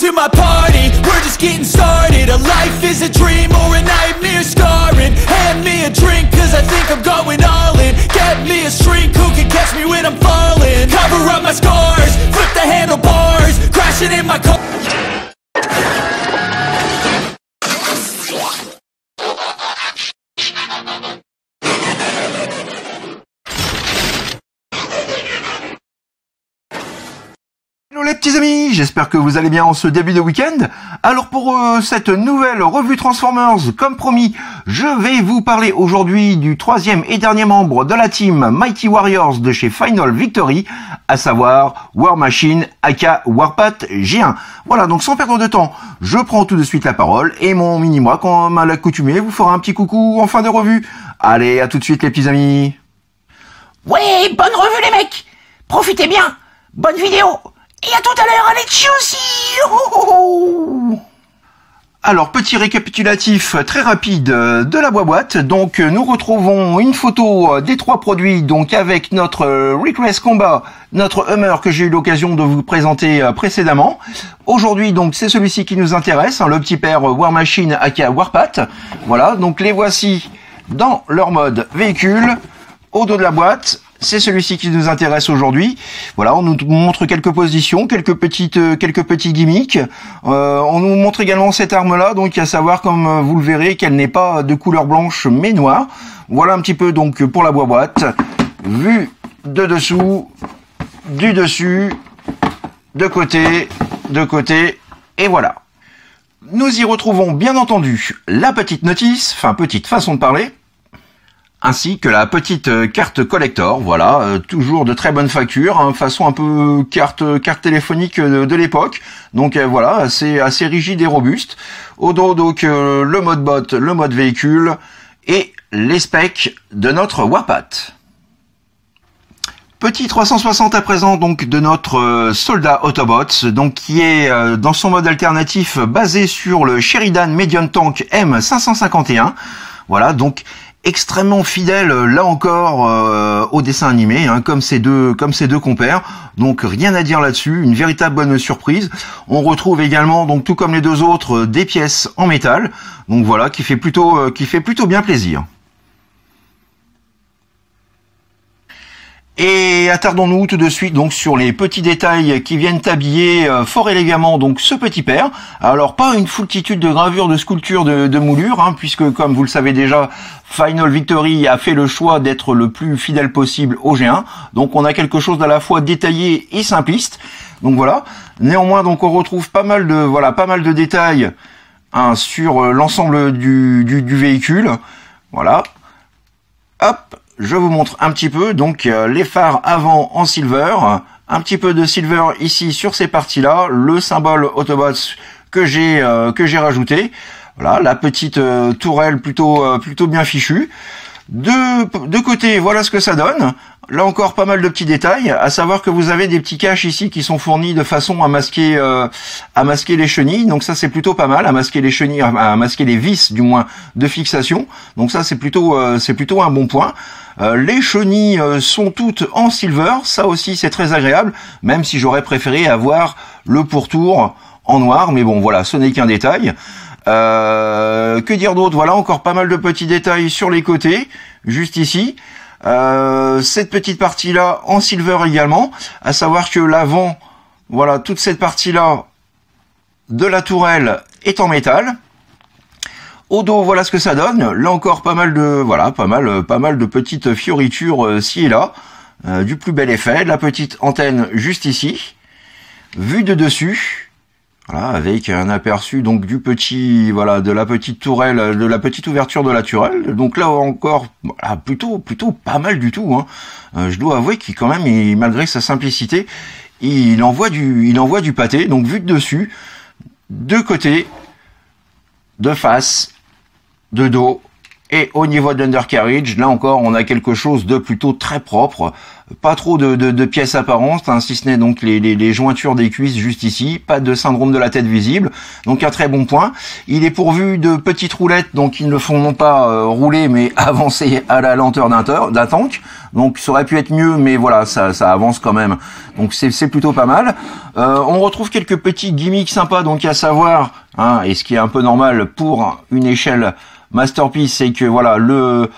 to my party, we're just getting started. A life is a dream or a nightmare scarring. Hand me a drink cause I think I'm going all in. Get me a shrink who can catch me when I'm falling. Cover up my scars, flip the handlebars, crashing in my car. Hello les petits amis, j'espère que vous allez bien en ce début de week-end. Alors pour cette nouvelle revue Transformers, comme promis, je vais vous parler aujourd'hui du troisième et dernier membre de la team Mighty Warriors de chez Final Victory, à savoir War Machine aka Warpath G1. Voilà, donc sans perdre de temps, je prends tout de suite la parole et mon mini-moi, comme à l'accoutumée, vous fera un petit coucou en fin de revue. Allez, à tout de suite les petits amis. Ouais, bonne revue les mecs. Profitez bien, bonne vidéo. Et à tout à l'heure, allez, tchuss. Alors, petit récapitulatif très rapide de la boîte. Donc, nous retrouvons une photo des trois produits, donc avec notre Rick Race Combat, notre Hummer que j'ai eu l'occasion de vous présenter précédemment. Aujourd'hui, donc, c'est celui-ci qui nous intéresse, hein, le petit père War Machine aka Warpath. Voilà, donc les voici dans leur mode véhicule, au dos de la boîte. C'est celui-ci qui nous intéresse aujourd'hui. Voilà, on nous montre quelques positions, quelques petits gimmicks. On nous montre également cette arme-là, donc à savoir, comme vous le verrez, qu'elle n'est pas de couleur blanche mais noire. Voilà un petit peu donc pour la boîte. Vue de dessous, du dessus, de côté, et voilà. Nous y retrouvons bien entendu la petite notice, enfin petite façon de parler, ainsi que la petite carte collector, voilà, toujours de très bonne facture, hein, façon un peu carte téléphonique de l'époque, donc voilà, assez rigide et robuste. Au dos donc le mode bot, le mode véhicule et les specs de notre Warpath. Petit 360 à présent donc de notre soldat Autobots, donc qui est dans son mode alternatif basé sur le Sheridan Medium Tank M551. Voilà, donc extrêmement fidèle là encore au dessin animé, hein, comme ces deux compères, donc rien à dire là-dessus, une véritable bonne surprise. On retrouve également, donc tout comme les deux autres, des pièces en métal, donc voilà, qui fait plutôt bien plaisir. Et attardons-nous tout de suite donc sur les petits détails qui viennent habiller fort élégamment donc ce petit père. Alors pas une foultitude de gravures, de sculptures, de moulures, hein, puisque comme vous le savez déjà, Final Victory a fait le choix d'être le plus fidèle possible au G1. Donc on a quelque chose d'à la fois détaillé et simpliste. Donc voilà. Néanmoins donc on retrouve pas mal de détails, hein, sur l'ensemble du véhicule. Voilà. Hop. Je vous montre un petit peu, donc les phares avant en silver, un petit peu de silver ici sur ces parties-là, le symbole Autobots que j'ai rajouté. Voilà, la petite tourelle plutôt bien fichue. De côté, voilà ce que ça donne. Là encore, pas mal de petits détails, à savoir que vous avez des petits caches ici qui sont fournis de façon à masquer les chenilles. Donc ça, c'est plutôt pas mal, à masquer les chenilles, à masquer les vis, du moins, de fixation. Donc ça, c'est plutôt un bon point. Les chenilles sont toutes en silver. Ça aussi, c'est très agréable, même si j'aurais préféré avoir le pourtour en noir. Mais bon, voilà, ce n'est qu'un détail. Que dire d'autre? Voilà, encore pas mal de petits détails sur les côtés, juste ici. Cette petite partie-là en silver également, à savoir que l'avant, voilà, toute cette partie-là de la tourelle est en métal. Au dos, voilà ce que ça donne. Là encore, pas mal de petites fioritures ci et là, du plus bel effet. La petite antenne juste ici, vue de dessus. Voilà, avec un aperçu donc du petit, voilà, de la petite tourelle, de la petite ouverture de la tourelle. Donc là encore, voilà, plutôt pas mal du tout, hein. Je dois avouer qu'il quand même, malgré sa simplicité, il envoie du pâté. Donc vue de dessus, de côté, de face, de dos. Et au niveau de l'undercarriage, là encore, on a quelque chose de plutôt très propre. Pas trop de pièces apparentes, hein, si ce n'est donc les jointures des cuisses juste ici. Pas de syndrome de la tête visible. Donc un très bon point. Il est pourvu de petites roulettes, donc ils ne font non pas rouler, mais avancer à la lenteur d'un tank. Donc ça aurait pu être mieux, mais voilà, ça avance quand même. Donc c'est plutôt pas mal. On retrouve quelques petits gimmicks sympas, donc à savoir, hein, et ce qui est un peu normal pour une échelle Masterpiece, c'est que voilà, le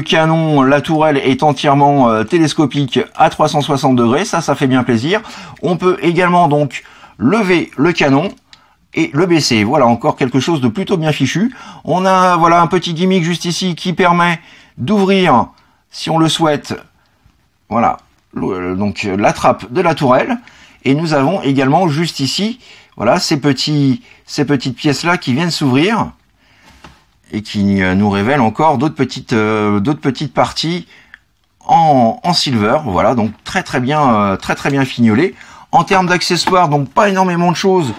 canon, la tourelle est entièrement télescopique à 360 degrés, ça fait bien plaisir. On peut également donc lever le canon et le baisser. Voilà, encore quelque chose de plutôt bien fichu. On a voilà un petit gimmick juste ici qui permet d'ouvrir, si on le souhaite, voilà, donc la trappe de la tourelle. Et nous avons également juste ici, voilà, ces petites pièces là qui viennent s'ouvrir et qui nous révèlent encore d'autres petites parties en silver. Voilà, donc très bien fignolé. En termes d'accessoires, donc pas énormément de choses,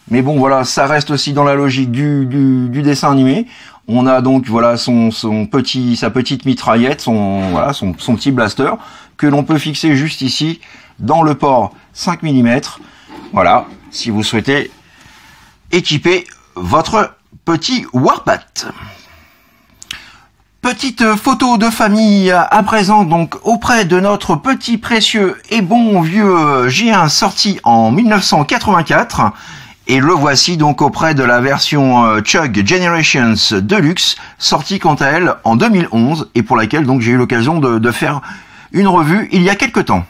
mais bon voilà, ça reste aussi dans la logique du dessin animé. On a donc voilà sa petite mitraillette, son petit blaster que l'on peut fixer juste ici dans le port 5 mm. Voilà, si vous souhaitez équiper votre petit Warpat. Petite photo de famille à présent donc auprès de notre petit précieux et bon vieux G1 sorti en 1984. Et le voici donc auprès de la version Chug Generations Deluxe, sortie quant à elle en 2011 et pour laquelle donc j'ai eu l'occasion de faire une revue il y a quelque temps.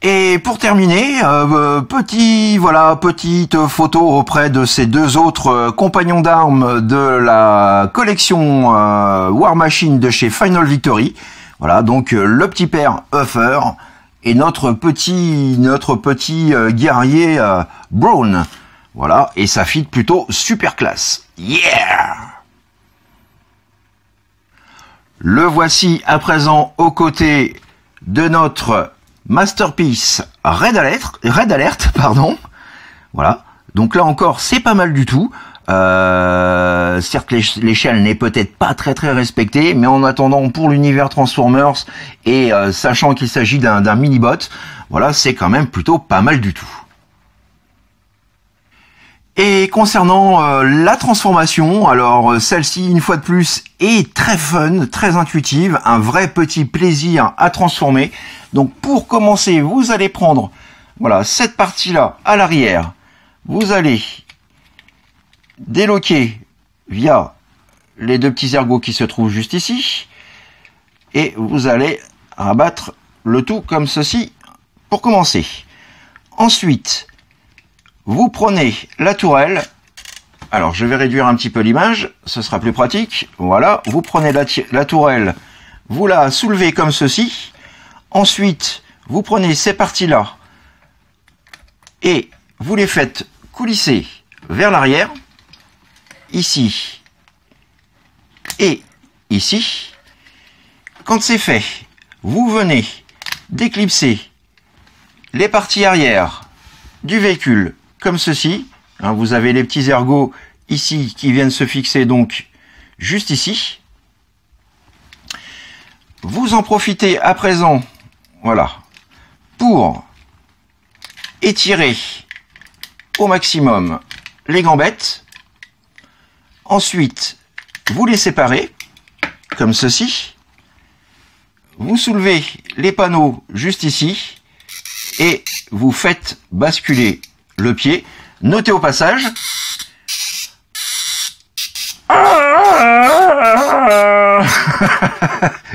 Et pour terminer, petite photo auprès de ces deux autres compagnons d'armes de la collection War Machine de chez Final Victory. Voilà, donc le petit père Huffer et notre petit guerrier Brawn. Voilà, et ça fit plutôt super classe. Yeah! Le voici à présent aux côtés de notre Masterpiece Red Alert, pardon. Voilà. Donc là encore, c'est pas mal du tout. Certes, l'échelle n'est peut-être pas très respectée, mais en attendant, pour l'univers Transformers et sachant qu'il s'agit d'un mini-bot, voilà, c'est quand même plutôt pas mal du tout. Et concernant la transformation, alors celle-ci, une fois de plus, est très fun, très intuitive, un vrai petit plaisir à transformer. Donc pour commencer, vous allez prendre voilà cette partie-là à l'arrière. Vous allez déloquer via les deux petits ergots qui se trouvent juste ici. Et vous allez rabattre le tout comme ceci pour commencer. Ensuite, vous prenez la tourelle. Alors, je vais réduire un petit peu l'image, ce sera plus pratique. Voilà, vous prenez la tourelle, vous la soulevez comme ceci. Ensuite, vous prenez ces parties-là et vous les faites coulisser vers l'arrière, ici et ici. Quand c'est fait, vous venez d'éclipser les parties arrière du véhicule comme ceci. Hein, vous avez les petits ergots ici qui viennent se fixer donc juste ici. Vous en profitez à présent, voilà, pour étirer au maximum les gambettes. Ensuite, vous les séparez comme ceci. Vous soulevez les panneaux juste ici et vous faites basculer le pied. Notez au passage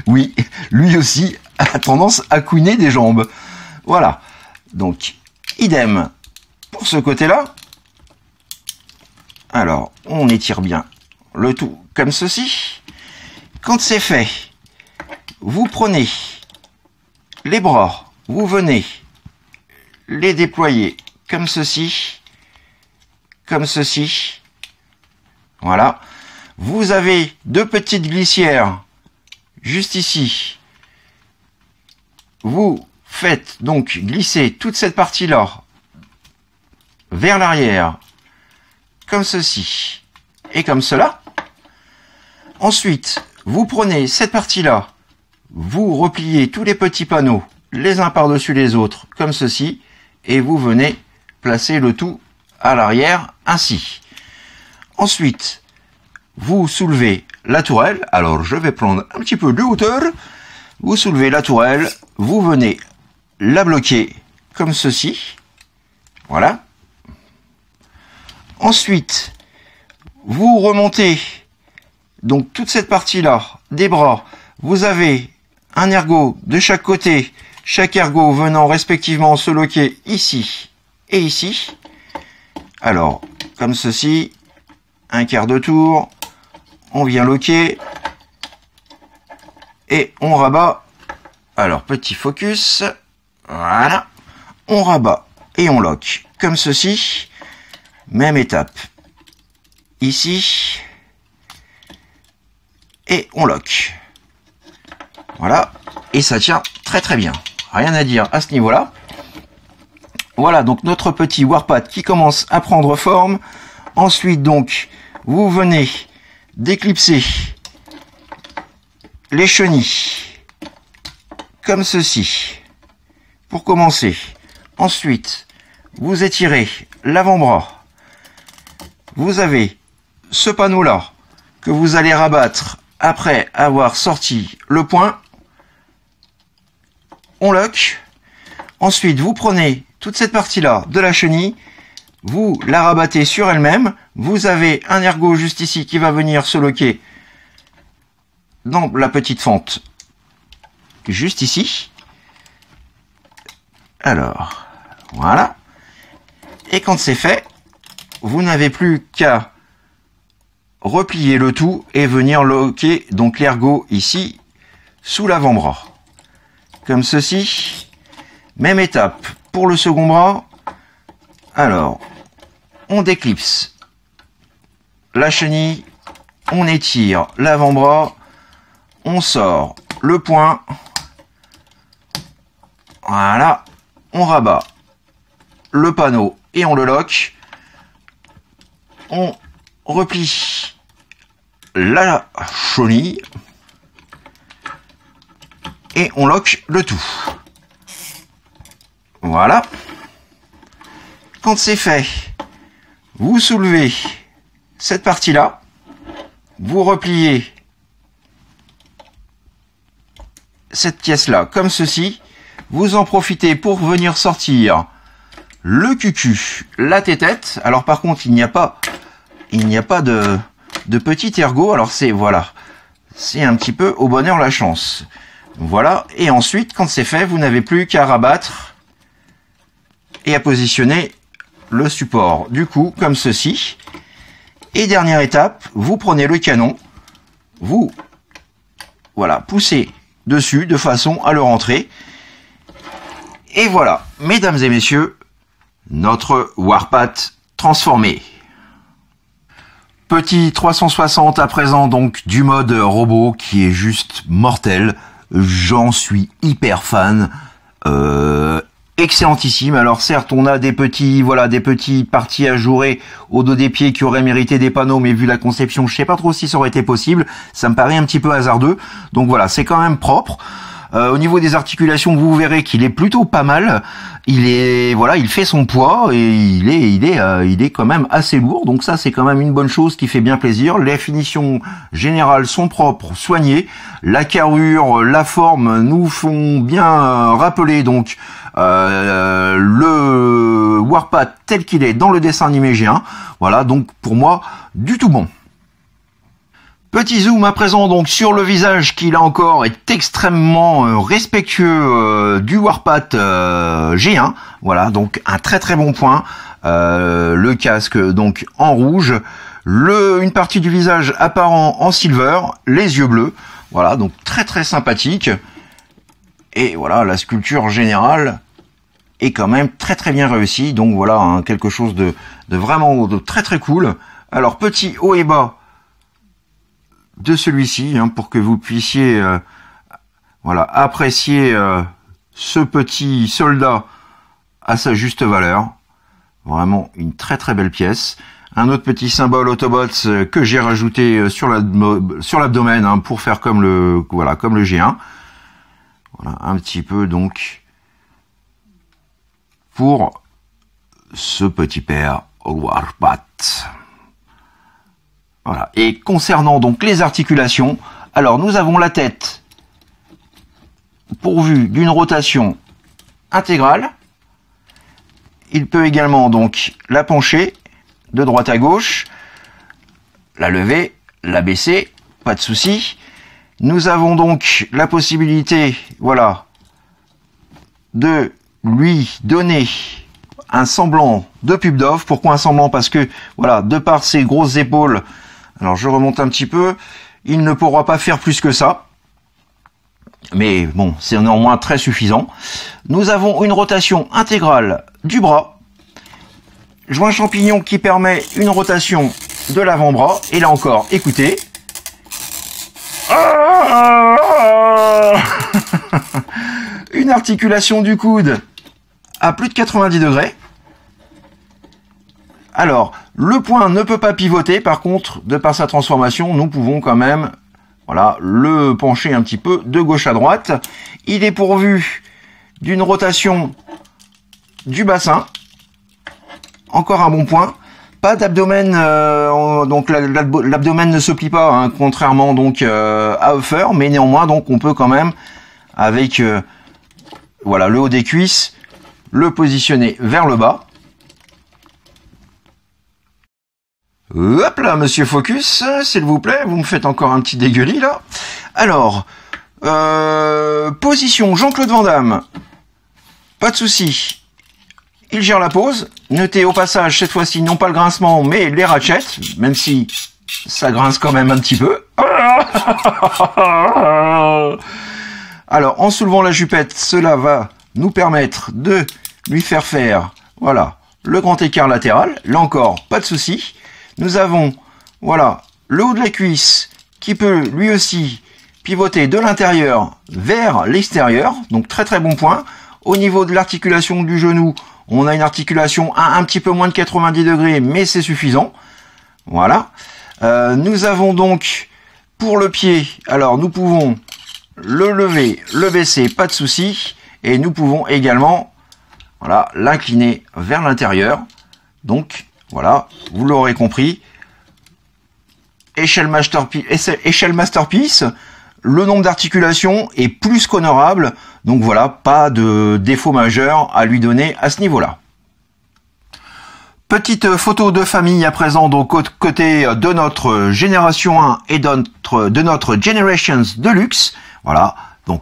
oui, lui aussi a tendance à couiner des jambes. Voilà. Donc, idem pour ce côté-là. Alors, on étire bien le tout comme ceci. Quand c'est fait, vous prenez les bras, vous venez les déployer comme ceci. Comme ceci. Voilà. Vous avez deux petites glissières juste ici. Vous faites donc glisser toute cette partie-là vers l'arrière, comme ceci et comme cela. Ensuite, vous prenez cette partie-là, vous repliez tous les petits panneaux les uns par-dessus les autres, comme ceci, et vous venez placer le tout à l'arrière, ainsi. Ensuite, vous soulevez la tourelle. Alors, je vais prendre un petit peu de hauteur. Vous soulevez la tourelle, vous venez la bloquer comme ceci. Voilà. Ensuite, vous remontez donc toute cette partie-là des bras. Vous avez un ergot de chaque côté, chaque ergot venant respectivement se loquer ici et ici. Alors, comme ceci, un quart de tour, on vient loquer et on rabat. Alors, petit focus, voilà, on rabat et on loque comme ceci. Même étape, ici, et on lock. Voilà, et ça tient très très bien. Rien à dire à ce niveau-là. Voilà donc notre petit warpad qui commence à prendre forme. Ensuite donc, vous venez d'éclipser les chenilles, comme ceci, pour commencer. Ensuite, vous étirez l'avant-bras. Vous avez ce panneau-là que vous allez rabattre après avoir sorti le point. On lock. Ensuite, vous prenez toute cette partie-là de la chenille, vous la rabattez sur elle-même. Vous avez un ergot juste ici qui va venir se loquer dans la petite fente juste ici. Alors, voilà. Et quand c'est fait, vous n'avez plus qu'à replier le tout et venir loquer donc l'ergot ici sous l'avant-bras. Comme ceci. Même étape pour le second bras. Alors, on déclipse la chenille, on étire l'avant-bras, on sort le point. Voilà, on rabat le panneau et on le lock. On replie la chenille et on lock le tout. Voilà. Quand c'est fait, vous soulevez cette partie-là, vous repliez cette pièce-là comme ceci, vous en profitez pour venir sortir le cucu, la tétette. Alors par contre, il n'y a pas de petit ergot. Alors c'est, voilà, c'est un petit peu au bonheur la chance. Voilà. Et ensuite, quand c'est fait, vous n'avez plus qu'à rabattre et à positionner le support du cou comme ceci. Et dernière étape, vous prenez le canon, vous, voilà, poussez dessus de façon à le rentrer. Et voilà, mesdames et messieurs, notre warpad transformé. Petit 360 à présent donc du mode robot qui est juste mortel. J'en suis hyper fan. Excellentissime. Alors certes, on a des petits parties ajourées au dos des pieds qui auraient mérité des panneaux, mais vu la conception, je sais pas trop si ça aurait été possible. Ça me paraît un petit peu hasardeux. Donc voilà, c'est quand même propre. Au niveau des articulations, vous verrez qu'il est plutôt pas mal. Il fait son poids et il est quand même assez lourd. Donc ça, c'est quand même une bonne chose qui fait bien plaisir. Les finitions générales sont propres, soignées. La carrure, la forme nous font bien rappeler donc le warpad tel qu'il est dans le dessin animé G1. Voilà, donc pour moi, du tout bon. Petit zoom à présent donc sur le visage qui là encore est extrêmement respectueux du warpad G1. Voilà, donc un très très bon point. Le casque donc en rouge, une partie du visage apparent en silver, les yeux bleus. Voilà, donc très très sympathique. Et voilà, la sculpture générale est quand même très très bien réussie. Donc voilà, hein, quelque chose de vraiment très très cool. Alors petit haut et bas de celui-ci, hein, pour que vous puissiez apprécier ce petit soldat à sa juste valeur. Vraiment une très très belle pièce. Un autre petit symbole Autobots que j'ai rajouté sur l'abdomen, hein, pour faire comme le G1. Voilà, un petit peu donc pour ce petit père warpad. Voilà. Et concernant donc les articulations, alors nous avons la tête pourvu d'une rotation intégrale. Il peut également donc la pencher de droite à gauche, la lever, la baisser, pas de souci. Nous avons donc la possibilité, voilà, de lui donner un semblant de pub d'off. Pourquoi un semblant? Parce que, voilà, de par ses grosses épaules, alors je remonte un petit peu, il ne pourra pas faire plus que ça. Mais bon, c'est néanmoins très suffisant. Nous avons une rotation intégrale du bras. Joint champignon qui permet une rotation de l'avant-bras. Et là encore, écoutez. Une articulation du coude à plus de 90 degrés. Alors, le point ne peut pas pivoter. Par contre, de par sa transformation, nous pouvons quand même, voilà, le pencher un petit peu de gauche à droite. Il est pourvu d'une rotation du bassin. Encore un bon point. Pas d'abdomen, donc l'abdomen ne se plie pas, hein, contrairement donc à Hofer, mais néanmoins donc on peut quand même, avec voilà, le haut des cuisses, le positionner vers le bas. Hop là, monsieur Focus, s'il vous plaît, vous me faites encore un petit dégueulis là. Alors, position Jean-Claude Van Damme, pas de souci. Il gère la pose. Notez au passage, cette fois-ci, non pas le grincement, mais les ratchets, même si ça grince quand même un petit peu. Alors, en soulevant la jupette, cela va nous permettre de lui faire, voilà, le grand écart latéral. Là encore, pas de souci. Nous avons, voilà, le haut de la cuisse qui peut lui aussi pivoter de l'intérieur vers l'extérieur. Donc, très très bon point. Au niveau de l'articulation du genou, on a une articulation à un petit peu moins de 90 degrés, mais c'est suffisant. Voilà. Nous avons donc, pour le pied, alors nous pouvons le lever, le baisser, pas de souci. Et nous pouvons également, voilà, l'incliner vers l'intérieur. Donc, voilà, vous l'aurez compris. Échelle Masterpiece, le nombre d'articulations est plus qu'honorable. Donc voilà, pas de défaut majeur à lui donner à ce niveau-là. Petite photo de famille à présent, donc côté de notre Génération 1 et de notre Generations Deluxe. Voilà, donc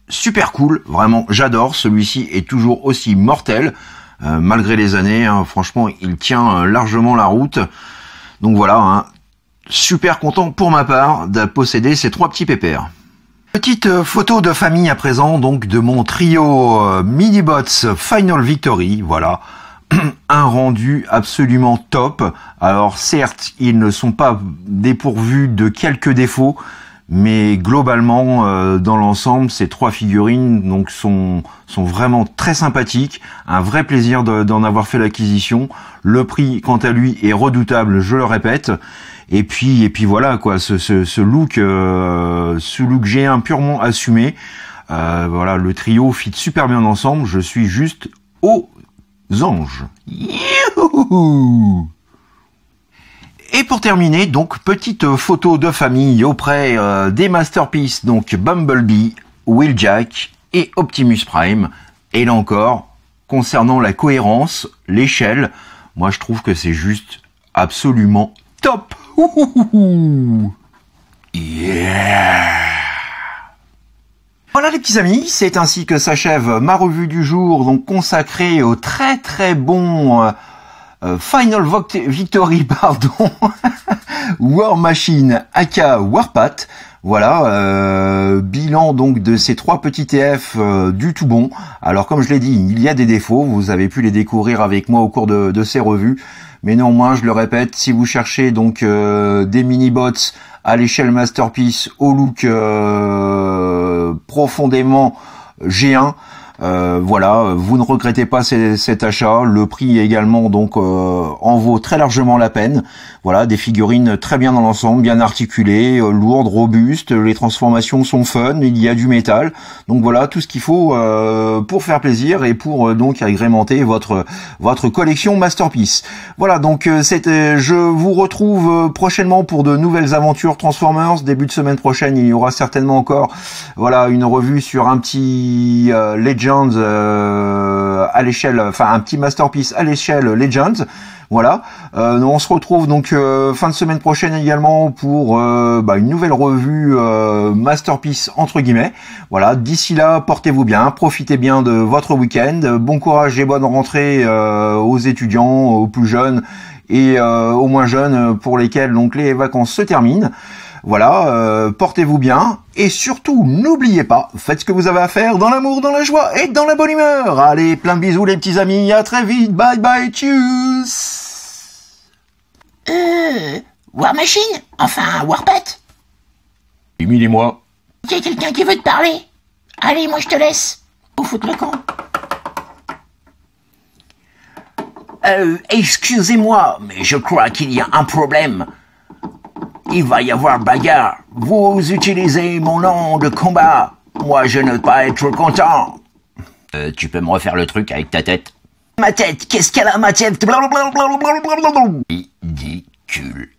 super cool, vraiment j'adore. Celui-ci est toujours aussi mortel, malgré les années. Hein, franchement, il tient largement la route. Donc voilà, hein, super content pour ma part de posséder ces trois petits pépères. Petite photo de famille à présent, donc de mon trio Minibots Final Victory, voilà, un rendu absolument top. Alors certes, ils ne sont pas dépourvus de quelques défauts, mais globalement, dans l'ensemble, ces trois figurines donc sont vraiment très sympathiques, un vrai plaisir d'en avoir fait l'acquisition. Le prix, quant à lui, est redoutable, je le répète. Et puis voilà quoi, ce look G1 purement assumé. Voilà, le trio fit super bien ensemble. Je suis juste aux anges. Youhou! Et pour terminer, donc petite photo de famille auprès des Masterpiece, donc Bumblebee, Wheeljack et Optimus Prime. Et là encore, concernant la cohérence, l'échelle, moi je trouve que c'est juste absolument top. Yeah! Voilà les petits amis, c'est ainsi que s'achève ma revue du jour, donc consacrée au très très bon Final Victory, pardon, War Machine aka Warpath. Voilà, bilan donc de ces trois petits TF du tout bon. Alors comme je l'ai dit, il y a des défauts, vous avez pu les découvrir avec moi au cours de ces revues. Mais néanmoins, je le répète, si vous cherchez donc des mini-bots à l'échelle Masterpiece au look profondément G1, Voilà, vous ne regrettez pas cet achat. Le prix également donc en vaut très largement la peine. Voilà, des figurines très bien dans l'ensemble, bien articulées, lourdes, robustes. Les transformations sont fun. Il y a du métal. Donc voilà, tout ce qu'il faut pour faire plaisir et pour donc agrémenter votre collection Masterpiece. Voilà, donc je vous retrouve prochainement pour de nouvelles aventures Transformers. Début de semaine prochaine, il y aura certainement encore voilà une revue sur un petit Legends à l'échelle, enfin un petit Masterpiece à l'échelle Legends. Voilà, on se retrouve donc fin de semaine prochaine également pour une nouvelle revue Masterpiece entre guillemets. Voilà, d'ici là, portez-vous bien, profitez bien de votre week-end, bon courage et bonne rentrée aux étudiants, aux plus jeunes et aux moins jeunes pour lesquels donc les vacances se terminent. Voilà, portez-vous bien et surtout n'oubliez pas, faites ce que vous avez à faire dans l'amour, dans la joie et dans la bonne humeur. Allez, plein de bisous les petits amis, à très vite, bye bye, tchuss. War Machine? Enfin, Warpet? Émile et moi. Il y a quelqu'un qui veut te parler. Allez, moi je te laisse. Ou foutre le camp. Excusez-moi, mais je crois qu'il y a un problème. Il va y avoir bagarre. Vous utilisez mon nom de combat. Moi, je ne veux pas être content. Tu peux me refaire le truc avec ta tête? Ma tête, qu'est-ce qu'elle a, ma tête? Ridicule.